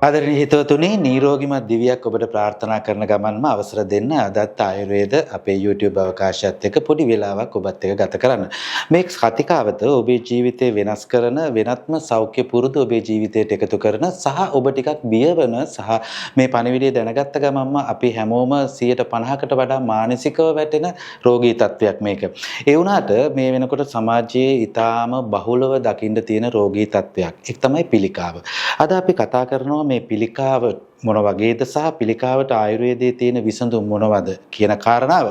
ආදරණීය හිතවතුනි නිරෝගීමත් දිවියක් ඔබට ප්‍රාර්ථනා කරන ගමන්ම අවසර දෙන්න අදත් ආයුර්වේද අපේ YouTube අවකාශයත් එක්ක පොඩි වෙලාවක් ඔබත් එක්ක ගත කරන්න. මේ කතිකාවත ඔබේ ජීවිතේ වෙනස් කරන වෙනත්ම සෞඛ්‍ය පුරුදු ඔබේ ජීවිතයට එකතු කරන සහ ඔබ ටිකක් බියවන සහ මේ පණිවිඩය දැනගත්ත ගමන්ම අපි හැමෝම 150කට වඩා මානසිකව වැටෙන රෝගී තත්වයක් මේක. ඒ වුණාට මේ වෙනකොට සමාජයේ ඊටාම බහුලව දකින්න තියෙන රෝගී තත්වයක්. ඒක තමයි පිළිකාව. අද අපි කතා කරනවා මේ පිළිකාව මොන වගේද සහ පිළිකාවට ආයුර්වේදයේ තියෙන විසඳුම් මොනවද කියන කාරණාව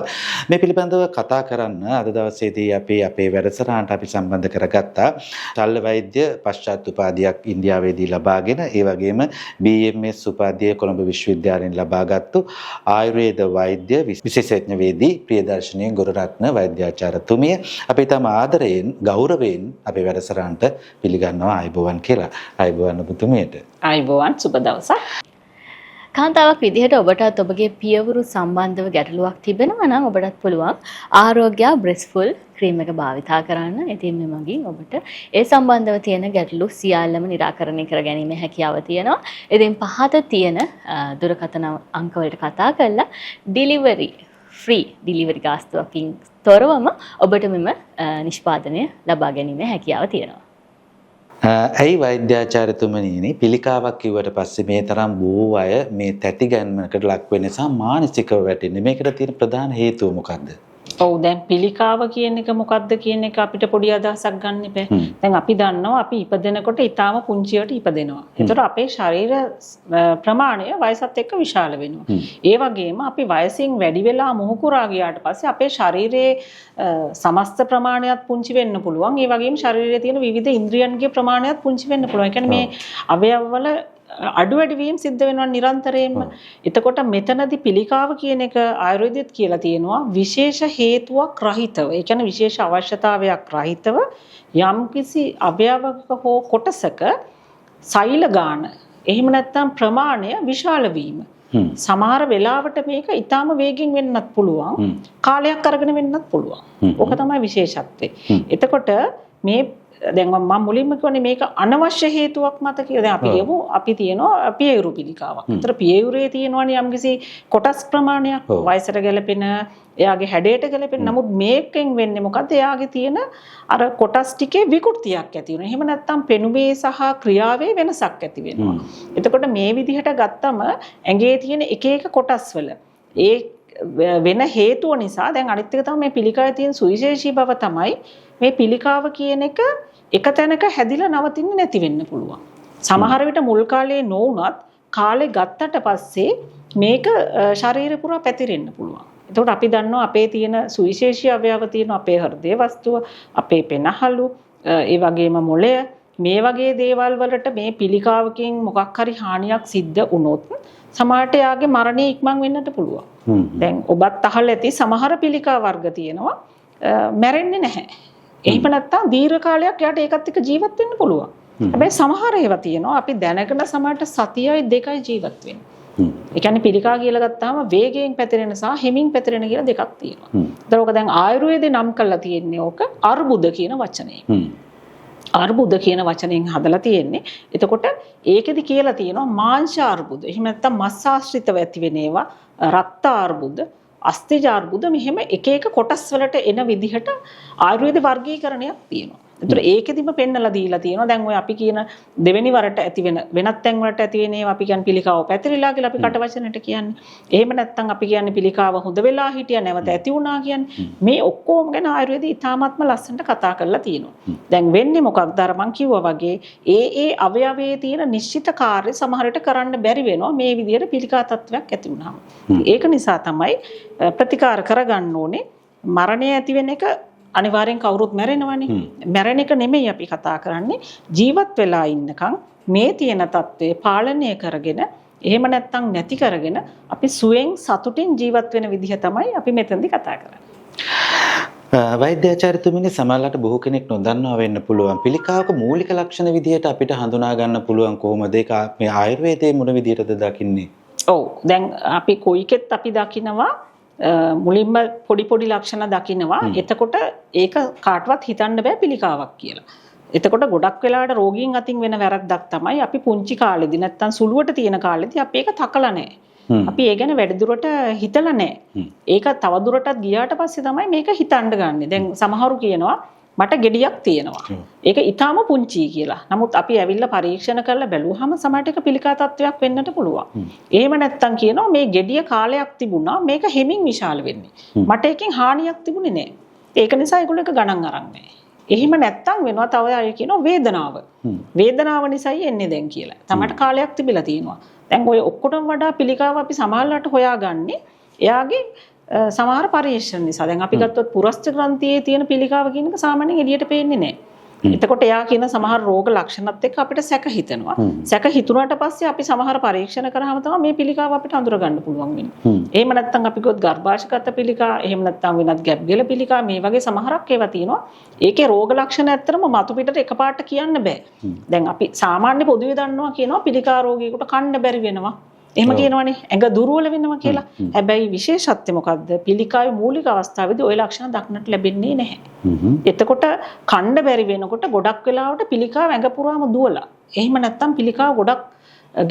මේ පිළිබඳව කතා කරන්න අද දවසේදී අපි අපේ වැඩසටහනට අපි සම්බන්ධ කරගත්තා ශල්‍ය වෛද්‍ය පශ්චාත් උපාධියක් ඉන්දියාවේදී ලබාගෙන ඒ වගේම BMS උපාධිය කොළඹ විශ්වවිද්‍යාලයෙන් ලබාගත්තු ආයුර්වේද වෛද්‍ය විශේෂඥවේදී ප්‍රියදර්ශනී ගුරුරත්න වෛද්‍යාචාර්යතුමිය අපි තම ආදරයෙන් ගෞරවයෙන් අපේ වැඩසටහනට පිළිගන්නවා ආයුබෝවන් කියලා ආයුබෝවන් ඔබතුමියට ආයුබෝවන් සුබ දවසක් කාන්තාවක් විදිහට ඔබටත් ඔබගේ පියවරු සම්බන්ධව ගැටලුවක් තිබෙනවා නම් ඔබටත් පුළුවන් ආරෝග්‍ය බ්‍රෙස්ට්ෆුල් ක්‍රීම් එක භාවිතා කරන්න. ඉතින් මේ මගින් ඔබට ඒ සම්බන්ධව තියෙන ගැටලු සියල්ලම निराකරණය කර ගැනීම හැකියාව තියෙනවා. ඉතින් පහත තියෙන දුරකථන අංක වලට කතා කරලා ඩිලිවරි ෆ්‍රී ඩිලිවරි ගාස්තුවකින් තොරවම ඔබට මෙම නිෂ්පාදනය ලබා ගැනීම හැකියාව තියෙනවා. ඇයි වෛද්‍යාචාර්යතුමනි පිළිකාවක් කිව්වට පස්සේ මේ තරම් බොහෝ අය මේ තැති ගැන්මකට ලක් වෙන නිසා මානසිකව වැටෙන්නේ මේකට තියෙන ප්‍රධාන හේතුව මොකද්ද? ඔව් දැන් පිළිකාව කියන එක මොකද්ද කියන එක අපිට පොඩි අදහසක් ගන්න එපා. දැන් අපි දන්නවා අපි ඉපදෙනකොට ඊටාම පුංචියට ඉපදෙනවා. ඒතර අපේ ශරීර ප්‍රමාණය වයසත් එක්ක විශාල වෙනවා. ඒ වගේම අපි වයසින් වැඩි වෙලා මුහුකුරා ගියාට පස්සේ අපේ ශරීරයේ සමස්ත ප්‍රමාණයත් පුංචි වෙන්න පුළුවන්. ඒ වගේම ශරීරයේ තියෙන විවිධ ඉන්ද්‍රියන්ගේ ප්‍රමාණයත් පුංචි වෙන්න පුළුවන්. ඒ කියන්නේ මේ අවයවවල අඩු වැඩි වීම සිද්ධ වෙනවා නිරන්තරයෙන්ම. එතකොට මෙතනදී පිළිකාව කියන එක ආයුර්වේදෙත් කියලා තියෙනවා විශේෂ හේතුවක් රහිතව. ඒ කියන්නේ විශේෂ අවශ්‍යතාවයක් රහිතව යම්කිසි අවයවක හෝ කොටසක සෛල ගාන එහෙම නැත්නම් ප්‍රමාණය විශාල වීම. සමහර වෙලාවට මේක ඊටාම වේගෙන් වෙන්නත් පුළුවන්. කාලයක් අරගෙන වෙන්නත් පුළුවන්. ඕක තමයි විශේෂත්වය. එතකොට මේ දැන් මම මුලින්ම කියන්නේ මේක අනවශ්‍ය හේතුවක් මත කියලා. දැන් අපි කියමු අපි තියනවා පියයුරු පිළිකාවක්. ඒතර පියයුරේ තියෙනවනේ යම්කිසි කොටස් ප්‍රමාණයක් වයසට ගැලපෙන එයාගේ හැඩයට ගැලපෙන. නමුත් මේකෙන් වෙන්නේ මොකද්ද? එයාගේ තියෙන අර කොටස් ටිකේ විකෘතියක් ඇති වෙනවා. එහෙම නැත්නම් පෙනුමේ සහ ක්‍රියාවේ වෙනසක් ඇති වෙනවා. එතකොට මේ විදිහට ගත්තම ඇඟේ තියෙන එක එක කොටස් වල ඒ වෙන හේතුව නිසා දැන් අනිත් එක තමයි මේ පිළිකාවේ තියෙන සුවිශේෂී බව තමයි මේ පිළිකාව කියන එක තැනක හැදිලා නවතින්නේ නැති වෙන්න පුළුවන්. සමහර විට මුල් කාලේ නොවුනත් කාලේ ගත්තට පස්සේ මේක ශරීරය පුරා පැතිරෙන්න පුළුවන්. එතකොට අපි දන්නවා අපේ තියෙන සුවිශේෂී අවයව තියෙන අපේ හෘදය වස්තුව, අපේ පෙනහළු, ඒ වගේම මොළය මේ වගේ දේවල් වලට මේ පිළිකාවකින් මොකක් හරි හානියක් සිද්ධ වුණොත් සමහරට යාගේ මරණය ඉක්මන් වෙන්නට පුළුවන්. දැන් ඔබත් අහලා ඇති සමහර පිළිකා වර්ග තියෙනවා මැරෙන්නේ නැහැ. එහෙම නැත්නම් දීර්ඝ කාලයක් යාට ඒකත් එක්ක ජීවත් වෙන්න පුළුවන්. හැබැයි සමහර ඒවා තියෙනවා අපි දැනගෙන සමහරට සතියයි දෙකයි ජීවත් වෙන්නේ. ඒ කියන්නේ පිළිකා කියලා ගත්තාම වේගයෙන් පැතිරෙන සහ හිමින් පැතිරෙන කියලා දෙකක් තියෙනවා. ඒක දැන් ආයුර්වේදේ නම් කරලා තියෙන්නේ ඕක අර්බුද කියන වචනේ. අර්බුද කියන වචනයෙන් හදලා තියෙන්නේ. එතකොට ඒකෙදි කියලා තියෙනවා මාංශ අර්බුද. එහෙම නැත්නම් මස් ආශ්‍රිතව ඇති වෙන ඒවා රක්ත අර්බුද, අස්ථිජ අර්බුද මෙහෙම එක එක කොටස් වලට එන විදිහට ආයුර්වේද වර්ගීකරණයක් තියෙනවා. ඒතර ඒකෙදිම පෙන්නලා දීලා තියෙනවා. දැන් ඔය අපි කියන දෙවෙනි වරට ඇති වෙන වෙනත් තැන් වලට ඇති වෙන ඒවා අපි කියන්නේ පිළිකාව පැතිරිලා කියලා අපි කට වචනෙට කියන්නේ. එහෙම නැත්නම් අපි කියන්නේ පිළිකාව හොඳ වෙලා හිටියා නැවත ඇති වුණා කියන්නේ. මේ ඔක්කොම ගැන ආයුර්වේදයේ ඉතාමත්ම ලස්සනට කතා කරලා තියෙනවා. දැන් වෙන්නේ මොකක්ද අර මං කිව්වා වගේ ඒ අවයවයේ තියෙන නිශ්චිත කාර්ය සමහරට කරන්න බැරි වෙනවා මේ විදිහට පිළිකා තත්වයක් ඇති වුණාම. ඒක නිසා තමයි ප්‍රතිකාර කරගන්න ඕනේ. මරණය ඇති වෙන එක අනිවාර්යෙන් කවුරුත් මැරෙනවනේ. මැරෙන එක නෙමෙයි අපි කතා කරන්නේ. ජීවත් වෙලා ඉන්නකම් මේ තියෙන தત્ත්වය පාලනය කරගෙන එහෙම නැත්නම් නැති කරගෙන අපි සුවෙන් සතුටින් ජීවත් වෙන විදිහ තමයි අපි මෙතනදී කතා කරන්නේ. වෛද්‍යාචාර්යතුමිනි සමහරවිට බොහෝ කෙනෙක් නොදන්නවා වෙන්න පුළුවන්. පිළිකාවක මූලික ලක්ෂණ විදිහට අපිට හඳුනා ගන්න පුළුවන් කොහොමද? ඒක මේ ආයුර්වේදයේ මොන විදිහටද දකින්නේ? ඔව් දැන් අපි කොයිකෙත් අපි දකිනවා මුලින්ම පොඩි පොඩි ලක්ෂණ දකින්නවා. එතකොට ඒක කාටවත් හිතන්න බෑ පිළිකාවක් කියලා. එතකොට ගොඩක් වෙලාවට රෝගීන් අතින් වෙන වැරද්දක් තමයි අපි පුංචි කාලෙදී නැත්තම් සුළුවට තියෙන කාලෙදී අපි ඒක තකලා නැහැ. අපි ඒ ගැන වැඩිදුරට හිතලා නැහැ. ඒක තවදුරටත් ගියාට පස්සේ තමයි මේක හිතන්න ගන්නෙ. දැන් සමහරු කියනවා මට ගෙඩියක් තියෙනවා. ඒක ඊටාම පුංචි කියලා. නමුත් අපි ඇවිල්ලා පරීක්ෂණ කරලා බැලුවාම සමහරට ඒක පිළිකා තත්වයක් වෙන්නට පුළුවන්. එහෙම නැත්තම් කියනවා මේ ගෙඩිය කාලයක් තිබුණා මේක හෙමින් විශාල වෙන්නේ. මට එකකින් හානියක් තිබුණේ නැහැ. ඒක නිසා ඒගොල්ලෝ ඒක ගණන් අරන් නැහැ. එහෙම නැත්තම් වෙනවා තව අය කියනවා වේදනාව. වේදනාව නිසායි එන්නේ දැන් කියලා. තමට කාලයක් තිබිලා තියෙනවා. දැන් ඔය ඔක්කොටම වඩා පිළිකාව අපි සමහරලාට හොයාගන්නේ එයාගේ සමහර පරිශ්‍රණ නිසා. දැන් අපි ගත්තොත් පුරස්ත ග්‍රන්ථියේ තියෙන පිළිකාව කියන එක සාමාන්‍යයෙන් එළියට පේන්නේ නැහැ. එතකොට එයා කියන සමහර රෝග ලක්ෂණත් එක්ක අපිට සැක හිතෙනවා. සැක හිතුණාට පස්සේ අපි සමහර පරීක්ෂණ කරාම තමයි මේ පිළිකාව අපිට අඳුර ගන්න පුළුවන් වෙන්නේ. එහෙම නැත්නම් අපි ගොත් ගර්භාෂයගත පිළිකා, එහෙම නැත්නම් වෙනත් ගැප් ගෙල පිළිකා මේ වගේ සමහරක් ඒවා තියෙනවා. ඒකේ රෝග ලක්ෂණ ඇත්තටම මතු පිටට එකපාරට කියන්න බෑ. දැන් අපි සාමාන්‍ය පොදුවේ දන්නවා කියනවා පිළිකා රෝගියෙකුට කන්න බැරි වෙනවා. එහෙම කියනවනේ ඇඟ දුර්වල වෙනවා කියලා. හැබැයි විශේෂත්වය මොකද්ද? පිළිකාවේ මූලික අවස්ථාවේදී ওই ලක්ෂණ දක්නට ලැබෙන්නේ නැහැ. එතකොට කන්න බැරි වෙනකොට ගොඩක් වෙලාවට පිළිකාව ඇඟ පුරාම දුවලා. එහෙම නැත්නම් පිළිකාව ගොඩක්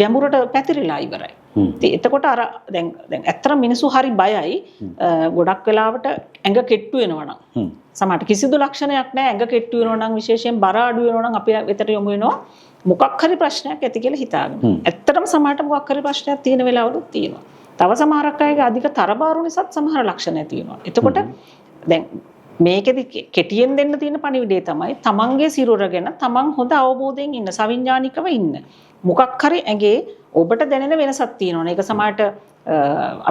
ගැඹුරට පැතිරිලා ඉවරයි. එතකොට අර දැන් ඇත්තටම මිනිස්සු හරි බයයි ගොඩක් වෙලාවට ඇඟ කෙට්ටු වෙනවා නම්. සමහරට කිසිදු ලක්ෂණයක් නැහැ ඇඟ කෙට්ටු වෙනවා නම් විශේෂයෙන් බර අඩු වෙනවා නම් අපි වෙතට යොමු වෙනවා. මොකක් හරි ප්‍රශ්නයක් ඇති කියලා හිතාගෙන. ඇත්තටම සමහරට මොකක් හරි ප්‍රශ්නයක් තියෙන වෙලාවලුත් තියෙනවා. තව සමහරක් අයගේ අධික තරබාරු නිසාත් සමහර ලක්ෂණ ඇති වෙනවා. එතකොට දැන් මේකෙදි කෙටියෙන් දෙන්න තියෙන පණිවිඩය තමයි තමන්ගේ සිරුර ගැන තමන් හොඳ අවබෝධයෙන් ඉන්න, සවිඥානිකව ඉන්න. මොකක් හරි ඇඟේ ඔබට දැනෙන වෙනසක් තියෙනවා. ඒක සමහරට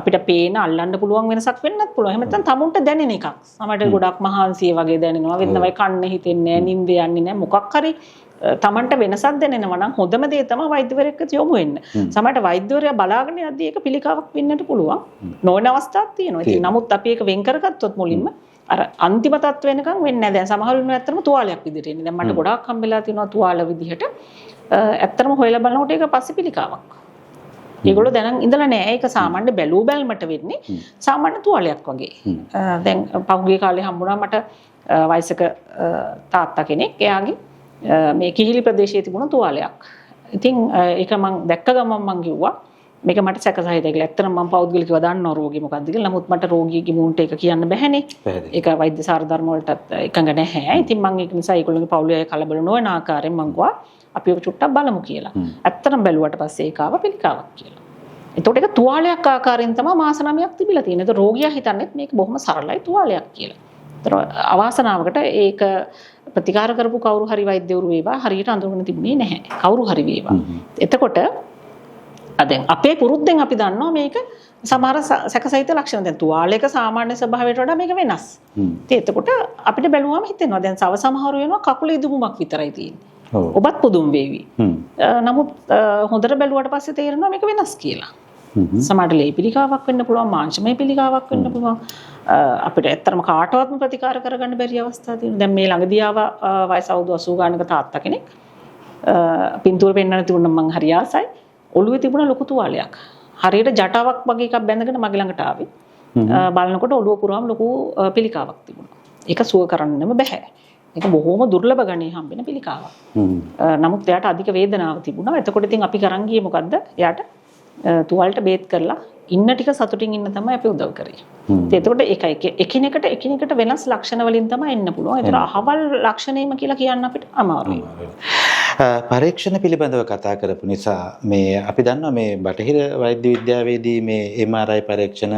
අපිට පේන අල්ලන්න පුළුවන් වෙනසක් වෙන්නත් පුළුවන්. එහෙම නැත්නම් තමුන්ට දැනෙන එකක්. සමහරට ගොඩක් මහන්සිය වගේ දැනෙනවා. වෙනවයි කන්න හිතෙන්නේ නැහැ, නිින්ද යන්නේ නැහැ. මොකක් හරි තමන්ට වෙනසක් දැනෙනවා නම් හොඳම දේ තමයි වෛද්‍යවරයෙක්ට යොමු වෙන්න. සමහරට වෛද්‍යවරයා බලාගෙන යද්දී ඒක පිළිකාවක් වෙන්නට පුළුවන්. නොවන අවස්ථාවක් තියෙනවා. ඉතින් නමුත් අපි ඒක වෙන් කරගත්තොත් මුලින්ම අර අන්තිම තත්ත්ව වෙනකන් වෙන්නේ නැහැ. දැන් සමහර වෙලාවට ඇත්තටම තුවාලයක් විදිහට එන්නේ. දැන් මට ගොඩාක් හම්බෙලා තියෙනවා තුවාල විදිහට. ඇත්තටම හොයලා බලනකොට ඒක පස්සේ පිළිකාවක්. ඒගොල්ලෝ දැනන් ඉඳලා නෑ. ඒක සාමාන්‍ය බැලූ බැල්මට වෙන්නේ සාමාන්‍ය තුවාලයක් වගේ. දැන් පහුගිය කාලේ හම්බුණා මට වයසක තාත්තා කෙනෙක්. එයාගේ මේ කිහිලි ප්‍රදේශයේ තිබුණ තුවාලයක්. ඉතින් ඒක මම දැක්ක ගමන් මම කිව්වා මේක මට සැකසහිතයි කියලා. ඇත්තටම මම පෞද්ගලිකව දන්නවා රෝගී මොකක්ද කියලා. නමුත් මට රෝගියගේ මුන්ට ඒක කියන්න බැහැනේ. ඒක වෛද්‍ය සාරධර්ම වලටත් එකඟ නැහැ. ඉතින් මම ඒක නිසා ඒගොල්ලෝගේ පවුලේ අය කලබල නොවන ආකාරයෙන් මම කිව්වා අපි ඔක චුට්ටක් බලමු කියලා. ඇත්තටම බැලුවට පස්සේ ඒක ආව පිළිකාවක් කියලා. එතකොට ඒක තුවාලයක් ආකාරයෙන් තමයි මාස 9ක් තිබිලා තියෙන්නේ. ඒක රෝගියා හිතන්නේ මේක බොහොම සරලයි තුවාලයක් කියලා. ඒතර අවාසනාවකට ඒක ප්‍රතිකාර කරපු කවුරු හරි වෛද්‍යවරු වේවා හරියට අඳුරගෙන තිබුණේ නැහැ. කවුරු හරි වේවා. එතකොට දැන් අපේ පුරුද්දෙන් අපි දන්නවා මේක සමහර සැකසහිත ලක්ෂණ. දැන් තුවාලයක සාමාන්‍ය ස්වභාවයට වඩා මේක වෙනස්. ඉතින් එතකොට අපිට බැලුවාම හිතෙනවා දැන් සමහරු වෙනවා කකුලේ දුමුමක් විතරයි තියෙන්නේ. ඔබත් පුදුම වේවි. නමුත් හොඳට බැලුවට පස්සේ තේරෙනවා මේක වෙනස් කියලා. සමහරට ලේ පිළිකාවක් වෙන්න පුළුවන්, මාංශමය පිළිකාවක් වෙන්න පුළුවන්. අපිට ඇත්තටම කාටවත්ම ප්‍රතිකාර කරගන්න බැරි අවස්ථා තියෙනවා. දැන් මේ ළඟදී ආව වයස අවුරුදු 80 ගානක තාත්තා කෙනෙක් පින්තූර පෙන්වන්න තිබුණා මං හරි ආසයි. ඔළුවේ තිබුණ ලොකු තුවාලයක්. හරියට ජටාවක් වගේ එකක් බැඳගෙන මගේ ළඟට ආවේ. බලනකොට ඔළුව පුරාම ලොකු පිළිකාවක් තිබුණා. ඒක සුව කරන්නම බෑ. ඒක බොහොම දුර්ලභ ගණේ හම්බෙන පිළිකාවක්. නමුත් එයාට අධික වේදනාවක් තිබුණා. එතකොට ඉතින් අපි කරන් ගියේ මොකද්ද? එයාට තුවාලට බේත් කරලා ඉන්න ටික සතුටින් ඉන්න තමයි අපි උදව් කරේ. එතකොට ඒකයි එකිනෙකට වෙනස් ලක්ෂණ වලින් තමයි එන්න පුළුවන්. ඒතර අහවල් ලක්ෂණේම කියලා කියන්න අපිට අමාරුයි. පරීක්ෂණ පිළිබඳව කතා කරපු නිසා මේ අපි දන්නවා මේ බටහිර වෛද්‍ය විද්‍යාවේදී මේ MRI පරීක්ෂණ,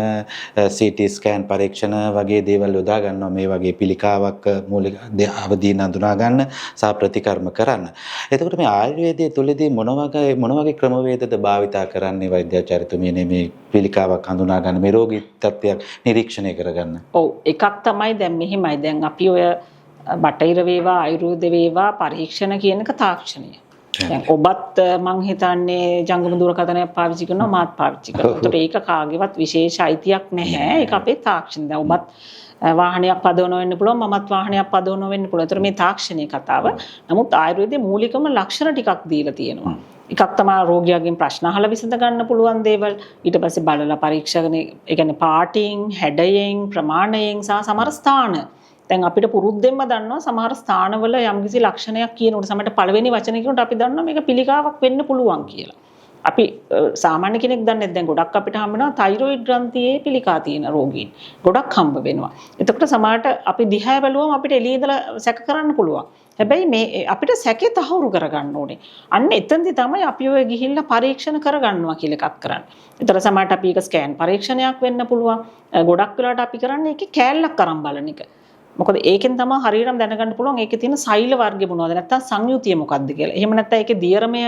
CT ස්කෑන් පරීක්ෂණ වගේ දේවල් යොදා ගන්නවා මේ වගේ පිළිකාවක් මූලික අවදීන් හඳුනා ගන්න සහ ප්‍රතිකර්ම කරන්න. එතකොට මේ ආයුර්වේදයේ තුලදී මොන වගේ ක්‍රමවේදද භාවිතා කරන්නේ වෛද්‍යාචාර්යතුමියනේ මේ පිළිකාවක් හඳුනා ගන්න මේ රෝගී තත්ත්වයක් නිරීක්ෂණය කරගන්න? ඔව් එකක් තමයි දැන් මෙහිමයි. දැන් අපි ඔය බටහිර වේවා ආයුර්වේද වේවා පරීක්ෂණ කියන එක තාක්ෂණය. දැන් ඔබත් මං හිතන්නේ ජංගම දුරකථනයක් පාවිච්චි කරනවා මාත් පාවිච්චි කරනවා. ඒකට ඒක කාගේවත් විශේෂ අයිතියක් නැහැ. ඒක අපේ තාක්ෂණය. දැන් ඔබත් වාහනයක් පදවනවා වෙන්න පුළුවන් මමත් වාහනයක් පදවනවා වෙන්න පුළුවන්. ඒතර මේ තාක්ෂණයේ කතාව. නමුත් ආයුර්වේදයේ මූලිකම ලක්ෂණ ටිකක් දීලා තියෙනවා. එකක් තමයි රෝගියාගෙන් ප්‍රශ්න අහලා විසඳ ගන්න පුළුවන් දේවල්. ඊට පස්සේ බලලා පරීක්ෂණය, ඒ කියන්නේ පාටින්, හැඩයෙන්, ප්‍රමාණයෙන් සහ සමහර ස්ථාන. දැන් අපිට පුරුද්දෙන්ම දන්නවා සමහර ස්ථානවල යම්කිසි ලක්ෂණයක් කියනකොට සමහරට පළවෙනි වචනේ කියනකොට අපි දන්නවා මේක පිළිකාවක් වෙන්න පුළුවන් කියලා. අපි සාමාන්‍ය කෙනෙක් දන්නේ දැන් ගොඩක් අපිට හම්බ වෙනවා තයිරොයිඩ් ග්‍රන්ථියේ පිළිකා තියෙන රෝගීන්. ගොඩක් හම්බ වෙනවා. එතකොට සමහරට අපි දිහා බැලුවම අපිට එළියේ ඉඳලා සැක කරන්න පුළුවන්. හැබැයි මේ අපිට සැකේ තහවුරු කරගන්න ඕනේ. අන්න එතෙන්දි තමයි අපි ඔය ගිහිල්ලා පරීක්ෂණ කරගන්නවා කියලා එකක් කරන්නේ. ඒතර සමහරට අපි ඒක ස්කෑන් පරීක්ෂණයක් වෙන්න පුළුවන්. ගොඩක් වෙලාවට අපි කරන්නේ ඒකේ කෑල්ලක් අරන් බලන එක. මොකද ඒකෙන් තමයි හරියටම දැනගන්න පුළුවන් ඒකේ තියෙන සෛල වර්ගය මොනවද නැත්නම් සංයුතිය මොකක්ද කියලා. එහෙම නැත්නම් ඒකේ දියරමය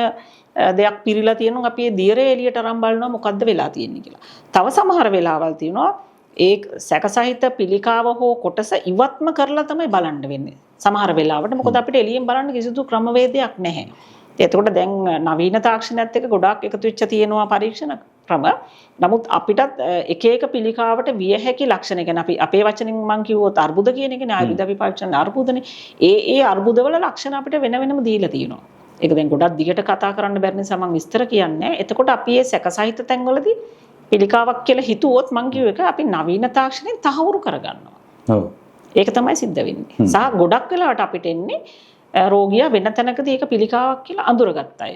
දෙයක් පිරීලා තියෙනවා අපි ඒ දියරේ එළියට අරන් බලනවා මොකද්ද වෙලා තියෙන්නේ කියලා. තව සමහර වෙලාවල් තියෙනවා ඒ සැකසහිත පිළිකාව හෝ කොටස ඉවත්ම කරලා තමයි බලන්න වෙන්නේ. සමහර වෙලාවට මොකද අපිට එළියෙන් බලන්න කිසිදු ක්‍රමවේදයක් නැහැ. එතකොට දැන් නවීන තාක්ෂණයත් එක්ක ගොඩාක් එකතු වෙච්ච තියෙනවා පරීක්ෂණ ක්‍රම. නමුත් අපිටත් එක එක පිළිකාවට විය හැකි ලක්ෂණ ගැන අපි අපේ වචනෙන් මම කිව්වොත් අර්බුද කියන එකනේ ආයුධ අපි පාවිච්චි කරන අර්බුදනේ. ඒ අර්බුදවල ලක්ෂණ අපිට වෙන වෙනම දීලා තියෙනවා. ඒක දැන් ගොඩක් දිගට කතා කරන්න බැරි නිසා මම විස්තර කියන්නේ. එතකොට අපි මේ සැකසහිත තැන්වලදී පිළිකාවක් කියලා හිතුවොත් මම කිව්ව එක අපි නවීන තාක්ෂණයෙන් තහවුරු කරගන්නවා. ඔව්. ඒක තමයි සිද්ධ වෙන්නේ. සහ ගොඩක් වෙලාවට අපිට එන්නේ රෝගියා වෙන තැනකදී ඒක පිළිකාවක් කියලා අඳුරගත්ත අය.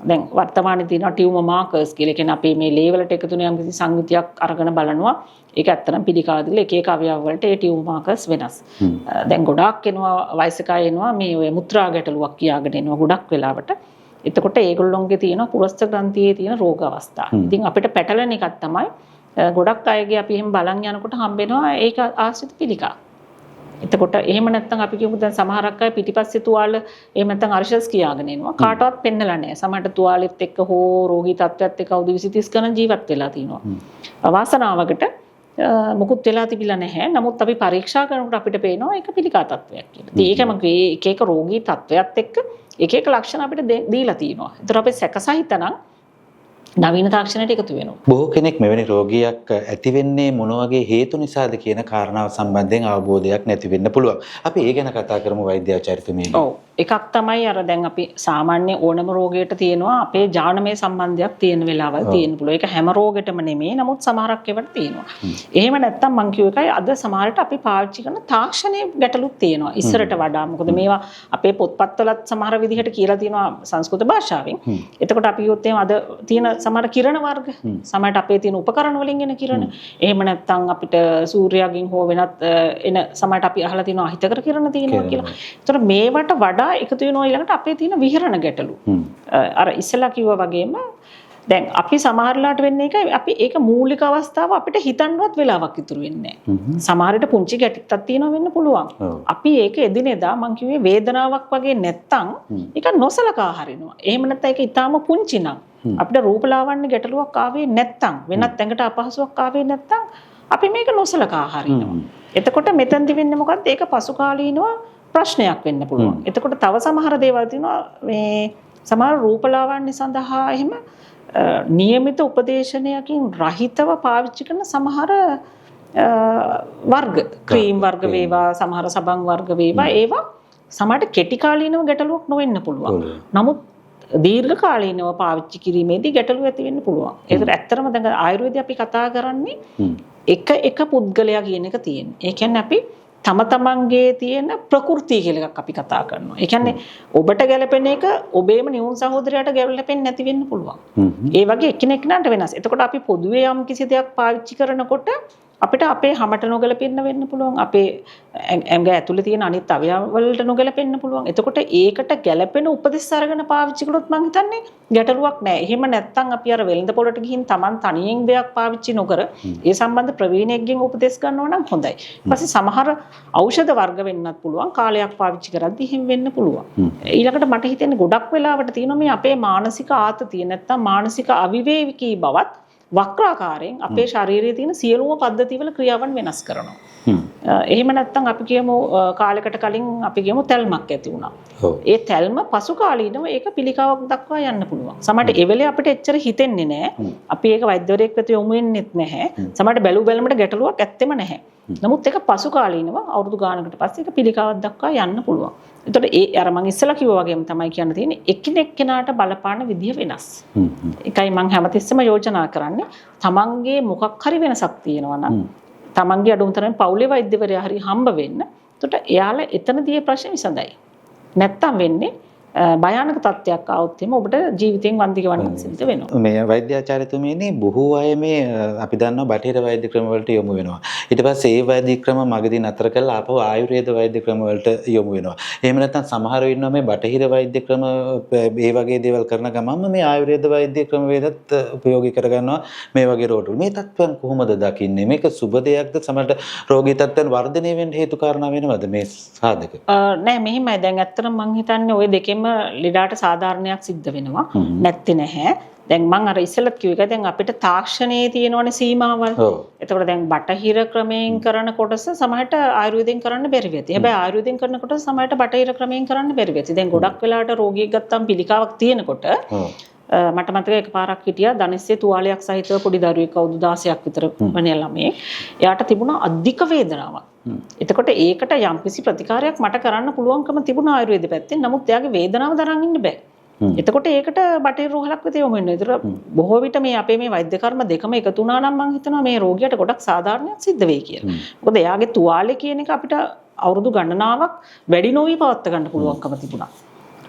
දැන් වර්තමානයේ තියෙන ටියුමර් මාකර්ස් කියලා කියන්නේ අපේ මේ ලේවලට එකතු වෙන යම්කිසි සංයුතියක් අරගෙන බලනවා. ඒක ඇත්තටම පිළිකාවද එක එක අවයව වලට ඒ ටියුමර් මාකර්ස් වෙනස්. දැන් ගොඩාක් එනවා වයසක අය එනවා මේ ඔය මුත්‍රා ගැටලුවක් කියාගෙන එනවා ගොඩක් වෙලාවට. එතකොට ඒගොල්ලොන්ගේ තියෙන පුරස්ත ග්‍රන්ථියේ තියෙන රෝග අවස්ථා. ඉතින් අපිට පැටලෙන එකක් තමයි ගොඩක් අයගේ අපි එහෙම බලන් යනකොට හම්බෙනවා ඒක ආශ්‍රිත පිළිකා. එතකොට එහෙම නැත්නම් අපි කියමු දැන් සමහරක් අය පිටිපස්සේ තුවාල එහෙම නැත්නම් අර්ශස් කියාගෙන එනවා. කාටවත් පෙන්නලා නැහැ. සමහරට තුවාලෙත් එක්ක හෝ රෝගී තත්ත්වයක් එක්ක අවුරුදු 20 30 ගණන් ජීවත් වෙලා තිනවා. වාසනාවකට මොකුත් වෙලා තිබිලා නැහැ. නමුත් අපි පරීක්ෂා කරනකොට අපිට පේනවා ඒක පිළිකා තත්ත්වයක් කියලා. ඉතින් ඒකම එක එක රෝගී තත්ත්වයක් එක්ක එක එක ලක්ෂණ අපිට දීලා තියෙනවා. ඒතර අපේ සැකසහිත නම් නවීන තාක්ෂණයට එකතු වෙනවා. බොහෝ කෙනෙක් මෙවැනි රෝගියක් ඇති වෙන්නේ මොන වගේ හේතු නිසාද කියන කාරණාව සම්බන්ධයෙන් අවබෝධයක් නැති වෙන්න පුළුවන්. අපි ඒ ගැන කතා කරමු වෛද්‍යාචාර්යතුමිය. ඔව්. එකක් තමයි අර දැන් අපි සාමාන්‍ය ඕනම රෝගයකට තියෙනවා අපේ ජානමය සම්බන්ධයක් තියෙන වෙලාවල් තියෙන්න පුළුවන්. ඒක හැම රෝගෙටම නෙමෙයි. නමුත් සමහරක් ඒවට තියෙනවා. එහෙම නැත්තම් මං කියු එකයි අද සමහරට අපි පාවිච්චි කරන තාක්ෂණයේ ගැටලුත් තියෙනවා. ඉස්සරට වඩා. මොකද මේවා අපේ පොත්පත්වලත් සමහර විදිහට කියලා තියෙනවා සංස්කෘත භාෂාවෙන්. එතකොට අපි කිව්වොත් එහෙම අද තියෙන සමහර කිරණ වර්ග සමහරට අපේ තියෙන උපකරණ වලින් එන කිරණ. එහෙම නැත්තම් අපිට සූර්යයෙන් හෝ වෙනත් එන සමහරට අපි අහලා තියෙනවා අහිතකර කිරණ තියෙනවා කියලා. ඒතර මේවට වඩා එකතු වෙනවා ඊළඟට අපේ තියෙන විහරණ ගැටලු. අර ඉස්සලා කිව්වා වගේම දැන් අපි සමහරලාට වෙන්නේ එකයි අපි ඒක මූලික අවස්ථාව අපිට හිතන්නවත් වෙලාවක් ඉතුරු වෙන්නේ නැහැ. සමහරට පුංචි ගැටිත්තක් තියෙනවා වෙන්න පුළුවන්. අපි ඒක එදිනෙදා මං කිව්වේ වේදනාවක් වගේ නැත්තම් ඒක නොසලකා හරිනවා. එහෙම නැත්නම් ඒක ඊටාම පුංචි නම් අපිට රූපලාවන්‍ය ගැටලුවක් ආවේ නැත්තම් වෙනත් ඇඟට අපහසුයක් ආවේ නැත්තම් අපි මේක නොසලකා හරිනවා. එතකොට මෙතනදි වෙන්නේ මොකද්ද? ඒක පසුකාලීනව ප්‍රශ්නයක් වෙන්න පුළුවන්. එතකොට තව සමහර දේවල් තියෙනවා මේ සමහර රූපලාවන්‍ය සඳහා එහෙම නියමිත උපදේශනයකින් රහිතව පාවිච්චි කරන සමහර වර්ග ක්‍රීම් වර්ග වේවා සමහර සබන් වර්ග වේවා ඒවා සමහරට කෙටි කාලීනව ගැටලුවක් නොවෙන්න පුළුවන්. නමුත් දීර්ඝ කාලීනව පාවිච්චි කිරීමේදී ගැටලු ඇති වෙන්න පුළුවන්. ඒකට ඇත්තටම දැන් ආයුර්වේදයේ අපි කතා කරන්නේ එක පුද්ගලයා කියන එක තියෙන්නේ. ඒ කියන්නේ අපි තම තමන්ගේ තියෙන ප්‍රകൃතිය කියලා එකක් අපි කතා කරනවා. ඒ කියන්නේ ඔබට ගැළපෙන එක ඔබේම නියුන් සහෝදරයාට ගැළපෙන්නේ නැති වෙන්න පුළුවන්. ඒ වගේ එකිනෙකනට වෙනස්. එතකොට අපි පොදුවේ යම් කිසි දෙයක් පාවිච්චි කරනකොට අපිට අපේ හැමට නොගැලපෙන්න වෙන්න පුළුවන්. අපේ ඇඟ ඇතුලේ තියෙන අනිත් අවයව වලට නොගැලපෙන්න පුළුවන්. එතකොට ඒකට ගැළපෙන උපදෙස් අරගෙන පාවිච්චි කළොත් මං හිතන්නේ ගැටලුවක් නැහැ. එහෙම නැත්නම් අපි අර වෙළඳ පොළට ගිහින් Taman තනියෙන් දෙයක් පාවිච්චි නොකර ඒ සම්බන්ධ ප්‍රවීණයෙක්ගෙන් උපදෙස් ගන්නවා නම් හොඳයි. ඊපස්සේ සමහර ඖෂධ වර්ග වෙන්නත් පුළුවන්. කාලයක් පාවිච්චි කරද්දී එහෙම වෙන්න පුළුවන්. ඊළඟට මට හිතෙන්නේ ගොඩක් වෙලාවට තියෙනවා මේ අපේ මානසික ආතතිය නැත්නම් මානසික අවිවේකී බවත් වක්‍රාකාරයෙන් අපේ ශරීරයේ තියෙන සියලුම පද්ධතිවල ක්‍රියාවන් වෙනස් කරනවා. එහෙම නැත්නම් අපි කියමු කාලයකට කලින් අපි කියමු තැල්මක් ඇති වුණා. ඒ තැල්ම පසු කාලීනව ඒක පිළිකාවක් දක්වා යන්න පුළුවන්. සමහරට ඒ වෙලේ අපිට එච්චර හිතෙන්නේ නැහැ. අපි ඒක වෛද්‍යවරයෙක් වෙත යොමු වෙන්නෙත් නැහැ. සමහරට බැලු බැලමට ගැටලුවක් ඇත්තෙම නැහැ. නමුත් ඒක පසු කාලීනව අවුරුදු ගානකට පස්සේ ඒක පිළිකාවක් දක්වා යන්න පුළුවන්. එතකොට ඒ අර මම ඉස්සලා කිව්වා වගේම තමයි කියන්න තියෙන්නේ එකිනෙක කෙනාට බලපාන විදිය වෙනස්. ඒකයි මම හැමතිස්සෙම යෝජනා කරන්නේ තමන්ගේ මොකක් හරි වෙනසක් තියෙනවා නම් තමන්ගේ අඩුම තරමේ පවුලේ වෛද්‍යවරයා හරි හම්බ වෙන්න. එතකොට එයාලා එතනදී ප්‍රශ්න විසඳයි. නැත්තම් වෙන්නේ භයානක තත්ත්වයක් ආවොත් එimhe ඔබට ජීවිතෙන් වන්දි ගවන්න සිද්ධ වෙනවා. මේ වෛද්‍යාචාර්යතුමියනි බොහෝ අය මේ අපි දන්නවා බටහිර වෛද්‍ය ක්‍රම වලට යොමු වෙනවා. ඊට පස්සේ ඒ වෛද්‍ය ක්‍රම මගදී නතර කරලා ආපහු ආයුර්වේද වෛද්‍ය ක්‍රම වලට යොමු වෙනවා. එහෙම නැත්නම් සමහරව ඉන්නවා මේ බටහිර වෛද්‍ය ක්‍රම මේ වගේ දේවල් කරන ගමන්ම මේ ආයුර්වේද වෛද්‍ය ක්‍රම වේදත් ප්‍රයෝගී කරගන්නවා මේ වගේ රෝගවල. මේ තත්ත්වයන් කොහොමද දකින්නේ? මේක සුබ දෙයක්ද? සමහරට රෝගී තත්ත්වයන් වර්ධනය වෙන්න හේතු කාරණා වෙනවද මේ සාධක? නෑ මෙහිමයි. දැන් ඇත්තටම මම හිතන්නේ ওই දෙකෙන්ම ලෙඩාට සාධාරණයක් සිද්ධ වෙනවා. නැත්te නැහැ. දැන් මම අර ඉස්සෙල්ලත් කිව්ව එක දැන් අපිට තාක්ෂණයේ තියෙනවනේ සීමාවල්. එතකොට දැන් බටහිර ක්‍රමයෙන් කරන කොටස සමහරට ආයුර්වේදයෙන් කරන්න බැරි වෙති. හැබැයි ආයුර්වේදයෙන් කරන කොටස සමහරට බටහිර ක්‍රමයෙන් කරන්න බැරි වෙති. දැන් ගොඩක් වෙලාවට රෝගියෙක් ගත්තාම පිළිකාවක් තියෙනකොට මට මතකයි එකපාරක් හිටියා ධනෙස්සේ තුවාලයක් සහිතව පොඩි දරුවෙක් අවුරුදු 16ක් විතර වනේ ළමයෙක්. එයාට තිබුණා අධික වේදනාවක්. එතකොට ඒකට යම්කිසි ප්‍රතිකාරයක් මට කරන්න පුළුවන්කම තිබුණා ආයුර්වේද පැත්තෙන්. නමුත් එයාගේ වේදනාව දරන් ඉන්න බෑ. එතකොට ඒකට බටහිර රෝහලක් වෙත යොමු වෙනවා. ඒතර බොහෝ විට මේ අපේ මේ වෛද්‍ය කර්ම දෙකම එකතු වුණා නම් මම හිතනවා මේ රෝගියාට ගොඩක් සාධාරණයක් සිද්ධ වෙයි කියලා. මොකද එයාගේ තුවාලේ කියන එක අපිට අවුරුදු ගණනාවක් වැඩි නොවි පවත්වා ගන්න පුළුවන්කම තිබුණා.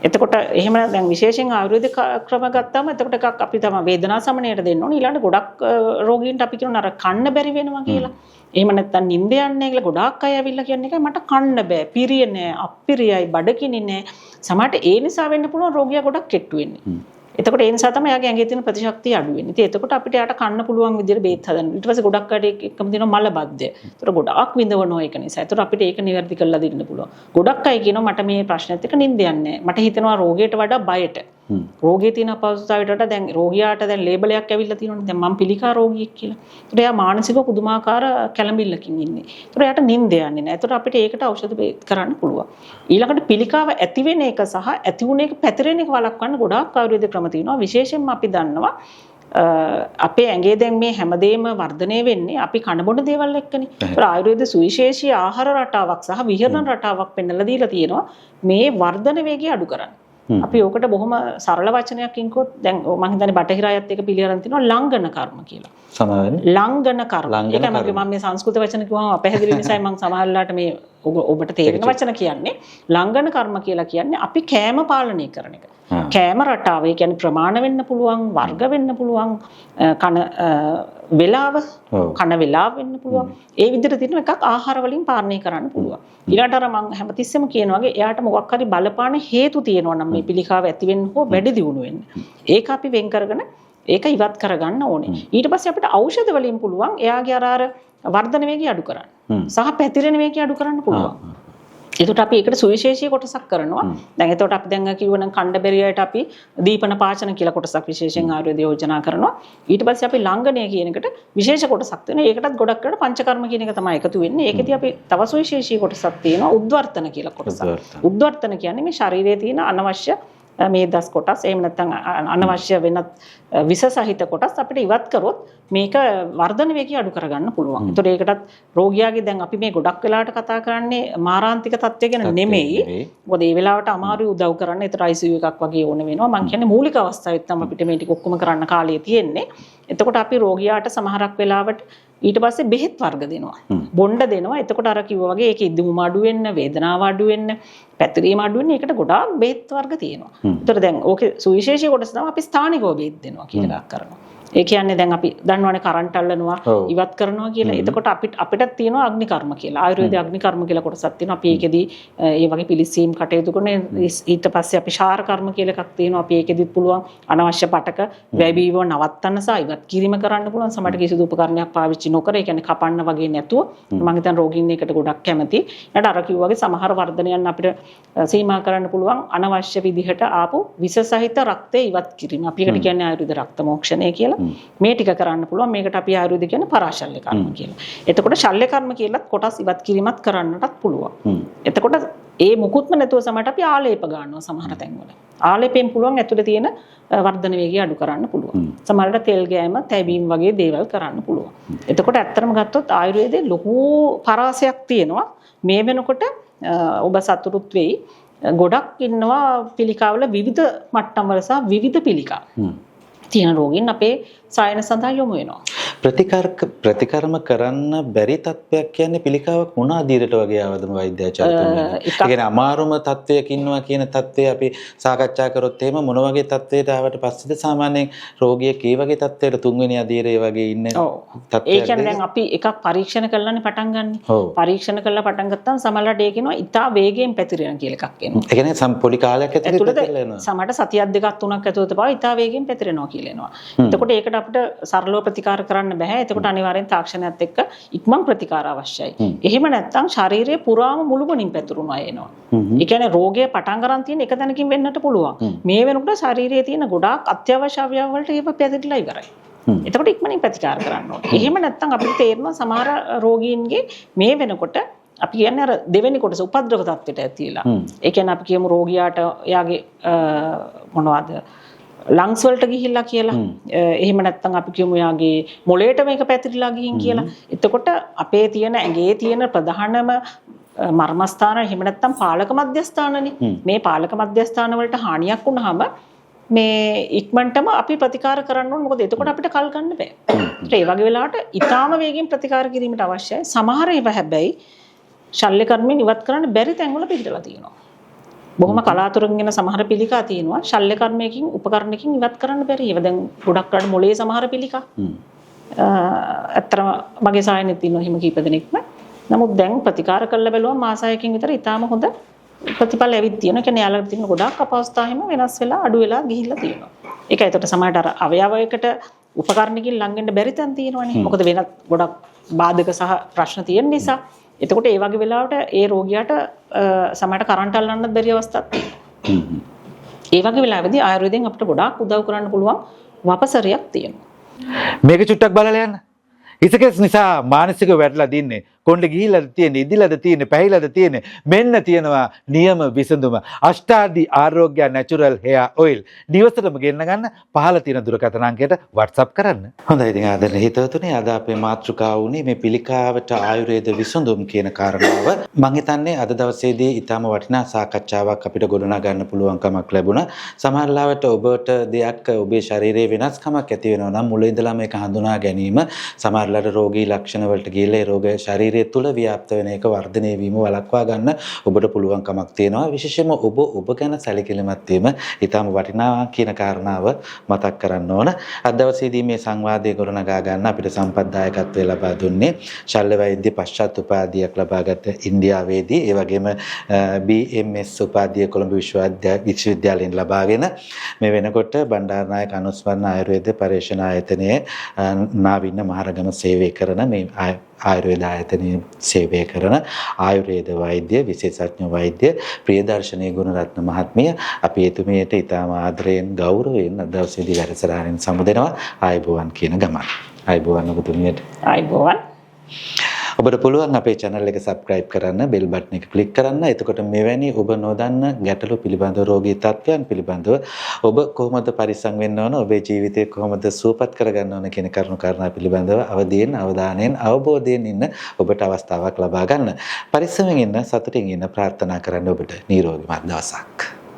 එතකොට එහෙම දැන් විශේෂයෙන් ආයුර්වේද ක්‍රම ගත්තාම එතකොට එකක් අපි තමයි වේදනා සමනයට දෙන්න ඕනේ. ඊළඟට ගොඩක් රෝගීන්ට අපි කියනවා අර කන්න බැරි වෙනවා කියලා. එහෙම නැත්නම් නිින්ද යන්නේ කියලා ගොඩාක් අය ඇවිල්ලා කියන්නේ එකයි මට කන්න බෑ. පිරිය නෑ, අප්පිරියයි, බඩගිනි නෑ. සමහරට ඒ නිසා වෙන්න පුළුවන් රෝගියා ගොඩක් කෙට්ටු වෙන්නේ. එතකොට ඒ නිසා තමයි යාගේ ඇඟේ තියෙන ප්‍රතිශක්තිය අඩු වෙන්නේ. ඉතින් එතකොට අපිට යාට කන්න පුළුවන් විදිහට බේත් හදන්න. ඊට පස්සේ ගොඩක් අය එකම තියෙනවා මලබද්ධය. ඒතර ගොඩාක් විඳවනවා ඒක නිසා. ඒතර අපිට ඒක නිවැරදි කරලා දෙන්න පුළුවන්. ගොඩක් අය කියනවා මට මේ ප්‍රශ්නෙත් එක්ක නිින්ද යන්නේ නැහැ. මට හිතෙනවා රෝගයට වඩා බයට. රෝගයේ තියෙන අපහසුතාවයට වඩා දැන් රෝගියාට දැන් ලේබලයක් ඇවිල්ලා තියෙනවනේ. දැන් මම පිළිකා රෝගියෙක් කියලා. ඒතර එයා මානසික පුදුමාකාර කැළඹිල්ලකින් ඉන්නේ. ඒතර එයාට නිින්ද යන්නේ නැහැ. ඒතර අපිට ඒකට ඖෂධ බේත් කරන්න පුළුවන්. ඊළඟට පිළිකාව ඇති වෙන එක සහ ඇති වුණ එක පැතිරෙන එක වළක්වන්න ගොඩාක් ආයුර්වේද ක්‍රම තියෙනවා. විශේෂයෙන්ම අපි දන්නවා අපේ ඇඟේ දැන් මේ හැමදේම වර්ධනය වෙන්නේ අපි කන බොන දේවල් එක්කනේ. ඒතර ආයුර්වේද සුවිශේෂී ආහාර රටාවක් සහ විහරණ රටාවක් පෙන්වලා දීලා තියෙනවා මේ වර්ධන වේගය අඩු කරන්න. අපි ඕකට බොහොම සරල වචනයකින් කිව්වොත් දැන් මම හිතන්නේ බටහිර අයත් එක පිළිගන්න තියෙනවා ලංඝන කර්ම කියලා. සමාවෙන්නේ ලංඝන කර්ම. ඒකයි මම මේ සංස්කෘත වචන කිව්වම අපහැදිලි නිසායි මම සමහරලාට මේ ඔබට තේරෙන වචන කියන්නේ ලංඝන කර්ම කියලා කියන්නේ අපි කෑම පාලනය කරන එක. කෑම රටාව ඒ කියන්නේ ප්‍රමාණ වෙන්න පුළුවන්, වර්ග වෙන්න පුළුවන්, කන වේලාව කන වේලාව වෙන්න පුළුවන්. ඒ විදිහට තියෙන එකක් ආහාර වලින් පාලනය කරන්න පුළුවන්. ඊළඟට අර මම හැමතිස්සෙම කියන වගේ එයාට මොකක් හරි බලපාන හේතු තියෙනවා නම් මේ පිළිකාව ඇති වෙන්න හෝ වැඩි දියුණු වෙන්න. ඒක අපි වෙන් කරගෙන ඒක ඉවත් කරගන්න ඕනේ. ඊට පස්සේ අපිට ඖෂධ වලින් පුළුවන් එයාගේ අර වර්ධන වේගය අඩු කරන්න. සහ පැතිරෙන වේගය අඩු කරන්න පුළුවන්. එතකොට අපි ඒකට සුවිශේෂී කොටසක් කරනවා. දැන් එතකොට අපි දැන් කියවනම් කණ්ඩබෙරියට අපි දීපන පාචන කියලා කොටසක් විශේෂයෙන් ආයුර්වේද යෝජනා කරනවා. ඊට පස්සේ අපි ලංඝනය කියන එකට විශේෂ කොටසක් තියෙනවා. ඒකටත් ගොඩක් කරලා පංචකර්ම කියන එක තමයි එකතු වෙන්නේ. ඒකෙදී අපි තව සුවිශේෂී කොටසක් තියෙනවා උද්වර්තන කියලා කොටසක්. උද්වර්තන කියන්නේ මේ ශරීරයේ තියෙන අනවශ්‍ය මේ දස් කොටස් එහෙම නැත්නම් අනවශ්‍ය වෙනත් විස සහිත කොටස් අපිට ඉවත් කරොත් මේක වර්ධන වේගය අඩු කරගන්න පුළුවන්. ඒතකොට ඒකටත් රෝගියාගේ දැන් අපි මේ ගොඩක් වෙලාවට කතා කරන්නේ මාරාන්තික තත්ත්වය ගැන නෙමෙයි. මොකද ඒ වෙලාවට අමාරුයි උදව් කරන්න. ඒතර ICU එකක් වගේ ඕන වෙනවා. මම කියන්නේ මූලික අවස්ථාවෙත් තමයි අපිට මේ ටික ඔක්කොම කරන්න කාලය තියෙන්නේ. එතකොට අපි රෝගියාට සමහරක් වෙලාවට ඊට පස්සේ බෙහෙත් වර්ග දෙනවා. බොණ්ඩ දෙනවා. එතකොට අර කිව්වා වගේ ඒක ඉදුම අඩු වෙන්න, වේදනාව අඩු වෙන්න, පැතිරීම අඩු වෙන්න ඒකට ගොඩාක් බෙහෙත් වර්ග තියෙනවා. ඒතර දැන් ඕකේ සුවිශේෂී කොටස තමයි අපි ස්ථානිකව බෙහෙත් දෙනවා කියලා එකක් කරනවා. ඒ කියන්නේ දැන් අපි දන්නවනේ කරන්ට් අල්ලනවා ඉවත් කරනවා කියලා. එතකොට අපිටත් තියෙනවා අග්නි කර්ම කියලා. ආයුර්වේදයේ අග්නි කර්ම කියලා කොටසක් තියෙනවා. අපි ඒකෙදී ඒ වගේ පිළිසීම් කටයුතු කරන ඊට පස්සේ අපි ශාර කර්ම කියලා එකක් තියෙනවා. අපි ඒකෙදිත් පුළුවන් අනවශ්‍ය පටක වැයවීම නවත්තන්න සහ ඉවත් කිරීම කරන්න පුළුවන්. සමහරට කිසිදු උපකරණයක් පාවිච්චි නොකර ඒ කියන්නේ කපන්න වගේ නැතුව මම හිතන්නේ රෝගීන් ඒකට ගොඩක් කැමති. ඊට අර කිව්වා වගේ සමහර වර්ධනයන් අපිට සීමා කරන්න පුළුවන් අනවශ්‍ය විදිහට ආපු විස සහිත රක්තය ඉවත් කිරීම. අපි ඒකට කියන්නේ ආයුර්වේද රක්ත මෝක්ෂණය කියලා. මේ ටික කරන්න පුළුවන්. මේකට අපි ආයුර්වේද කියන්නේ පරාශල්‍ය කර්ම කියලා. එතකොට ශල්‍ය කර්ම කියලත් කොටස් ඉවත් කිරීමත් කරන්නටත් පුළුවන්. එතකොට ඒ මුකුත්ම නැතුව සමහරට අපි ආලේප ගන්නවා සමහර තැන්වල. ආලේපයෙන් පුළුවන් ඇතුලේ තියෙන වර්ධන වේගය අඩු කරන්න පුළුවන්. සමහරට තෙල් ගෑම, තැබීම් වගේ දේවල් කරන්න පුළුවන්. එතකොට ඇත්තටම ගත්තොත් ආයුර්වේදයේ ලොකු පරාසයක් තියෙනවා. මේ වෙනකොට ඔබ සතුටුත් වෙයි. ගොඩක් ඉන්නවා පිළිකාවල විවිධ මට්ටම් වල සහ විවිධ පිළිකා තියෙන රෝගීන් අපේ සායන සඳහා යොමු වෙනවා. ප්‍රතිකර්ම කරන්න බැරි තත්ත්වයක් කියන්නේ පිළිකාවක් මොන ආදීරට වගේ ආවදම වෛද්‍යාචාර්යතුමනි? ඒ කියන්නේ අමාරුම තත්ත්වයක ඉන්නවා කියන තත්ත්වය අපි සාකච්ඡා කරොත් එහෙම මොන වගේ තත්ත්වයකට ආවට පස්සේද සාමාන්‍යයෙන් රෝගියෙක් ඒ වගේ තත්ත්වයකට තුන්වෙනි ආදීරේ වගේ ඉන්නේ තත්ත්වයක්? ඒ කියන්නේ දැන් අපි එකක් පරීක්ෂණ කරලානේ පටන් ගන්නෙ. පරීක්ෂණ කරලා පටන් ගත්තාම සමහරවිට ඒක එනවා ඉතා වේගයෙන් පැතිරෙන කියලා එකක් එනවා. ඒ කියන්නේ පොඩි කාලයක් ඇතුළත පැතිරලා එනවා. සමහරට සතියක් දෙකක් තුනක් ඇතුළත පාව ඉතා වේගයෙන් පැතිරෙනවා කියලා එනවා. එතකොට ඒකට අපිට සරලව ප්‍රතිකාර කරන්න බෑ. එතකොට අනිවාර්යෙන් තාක්ෂණයත් එක්ක ඉක්මන් ප්‍රතිකාර අවශ්‍යයි. එහෙම නැත්නම් ශරීරයේ පුරාම මුළුමනින් පැතුරුණා එනවා. ඒ කියන්නේ රෝගය පටන් ගන්න තියෙන එක තැනකින් වෙන්නට පුළුවන්. මේ වෙනකොට ශරීරයේ තියෙන ගොඩාක් අත්‍යවශ්‍ය අවයව වලට ඒව පැතිරිලා ඉවරයි. එතකොට ඉක්මනින් ප්‍රතිකාර කරන්න ඕනේ. එහෙම නැත්නම් අපිට තේරෙනවා සමහර රෝගීන්ගේ මේ වෙනකොට අපි කියන්නේ අර දෙවෙනි කොටස උපද්‍රව තත්ත්වයට ඇතිලා. ඒ කියන්නේ අපි කියමු රෝගියාට එයාගේ මොනවද ලංස් වලට ගිහිල්ලා කියලා. එහෙම නැත්නම් අපි කියමු යාගේ මොළයට මේක පැතිරිලා ගිහින් කියලා. එතකොට අපේ තියෙන ඇඟේ තියෙන ප්‍රධානම මර්මස්ථාන එහෙම නැත්නම් පාලක මධ්‍යස්ථානනේ. මේ පාලක මධ්‍යස්ථාන වලට හානියක් වුණාම මේ ඉක්මනටම අපි ප්‍රතිකාර කරන්න ඕනේ. මොකද එතකොට අපිට කල් ගන්න බෑ. ඒ වගේ වෙලාවට ඊටාම වේගෙන් ප්‍රතිකාර කිරීමට අවශ්‍යයි. සමහර ඒවා හැබැයි ශල්‍ය කර්මයෙන් ඉවත් කරන්න බැරි තැන්වල පිළිදලා තියෙනවා. බොහොම කලාතුරකින් එන සමහර පිළිකා තියෙනවා ශල්‍ය කර්මයකින් උපකරණයකින් ඉවත් කරන්න බැරි. ඒවා දැන් ගොඩක් රට මොලේ සමහර පිළිකා. ඇත්තටම මගේ සායනෙත් ඉන්නවා හිම කීප දෙනෙක්ම. නමුත් දැන් ප්‍රතිකාර කළ බැලුවම මාස 6කින් විතර ඊටාම හොඳ ප්‍රතිඵල ලැබිත් තියෙනවා. කියන්නේ යාළුවට තියෙන ගොඩක් අපහසුතා හිම වෙනස් වෙලා අඩු වෙලා ගිහිල්ලා තියෙනවා. ඒකයි ඒකට සමහරට අර අවයවයකට උපකරණකින් ලං වෙන්න බැරි තැන් තියෙනවනේ. මොකද වෙනත් ගොඩක් බාධක සහ ප්‍රශ්න තියෙන නිසා. එතකොට ඒ වගේ වෙලාවට ඒ රෝගියාට සමහරට කරන්ට් අල්ලන්නත් බැරි අවස්ථාවක් තියෙනවා. ඒ වගේ වෙලාවෙදී ආයුර්වේදයෙන් අපිට ගොඩාක් උදව් කරන්න පුළුවන් වපසරියක් තියෙනවා. මේක චුට්ටක් බලලා යන්න. ඉසකස් නිසා මානසික වැටලා දින්නේ. කොණ්ඩේ ගිහිල්ලාද තියෙන්නේ, ඉදිලාද තියෙන්නේ, පැහිලාද තියෙන්නේ. මෙන්න තියෙනවා නියම විසඳුම. අෂ්ටාදි ආරෝග්‍ය නැචරල් හෙයා ඔයිල්. දිවසටම ගෙන්න ගන්න පහළ තියෙන දුරකථන අංකයට WhatsApp කරන්න. හොඳයි ඉතින් ආදරණීය හිතවතුනි අද අපේ මාතෘකාව උනේ මේ පිළිකාවට ආයුර්වේද විසඳුම් කියන කාරණාව. මම හිතන්නේ අද දවසේදී ඊටම වටිනා සාකච්ඡාවක් අපිට ගොඩනගා ගන්න පුළුවන්කමක් ලැබුණා. සමහර ලාවට ඔබට දෙයක් ඔබේ ශරීරයේ වෙනස්කමක් ඇති වෙනවා නම් මුල ඉඳලා මේක හඳුනා ගැනීම සමහර ලාට රෝගී ලක්ෂණ වලට ගිහිල්ලා ඒ රෝගය ශරීරයේ තුල ව්‍යාප්ත වෙන එක වර්ධනය වීම වළක්වා ගන්න ඔබට පුළුවන්කමක් තියෙනවා. විශේෂයෙන්ම ඔබ ගැන සැලකිලිමත් වීම ඊටම වටිනා කියන කාරණාව මතක් කරන්න ඕන. අද දවසේදී මේ සංවාදය ගොඩනගා ගන්න අපිට සම්පත්දායකත්වය ලබා දුන්නේ ශල්‍ය වෛද්‍ය පශ්චාත් උපාධියක් ලබාගත් ඉන්දියාවේදී ඒ වගේම BMS උපාධිය කොළඹ විශ්වවිද්‍යාලයෙන් ලබාගෙන මේ වෙනකොට බණ්ඩාරනායක අනුස්මරණ ආයුර්වේද පරීක්ෂණ ආයතනයේ නාවින්න මහරගම සේවය කරන මේ ආයුර්වේද ආයතනයේ සේවය කරන ආයුර්වේද වෛද්‍ය විශේෂඥ වෛද්‍ය ප්‍රියදර්ශනී ගුණරත්න මහත්මිය අපි එතුමියට ඉතාම ආදරයෙන් ගෞරවයෙන් අද දවසේදී වැඩසටහනින් සමුදෙනවා. ආයුබෝවන් කියන ගමන්. ආයුබෝවන් ඔබතුමියට. ආයුබෝවන්. ඔබට පුළුවන් අපේ channel එක subscribe කරන්න, bell button එක click කරන්න. එතකොට මෙවැනි ඔබ නොදන්න ගැටලු පිළිබඳව රෝගී තත්ත්වයන් පිළිබඳව ඔබ කොහොමද පරිස්සම් වෙන්න ඕන, ඔබේ ජීවිතය කොහොමද සුවපත් කරගන්න ඕන කියන කරුණු කාරණා පිළිබඳව අවධියෙන්, අවධානයෙන්, අවබෝධයෙන් ඉන්න ඔබට අවස්ථාවක් ලබා ගන්න. පරිස්සමෙන් ඉන්න, සතුටින් ඉන්න ප්‍රාර්ථනා කරන්න ඔබට නිරෝගීමත් දවසක්.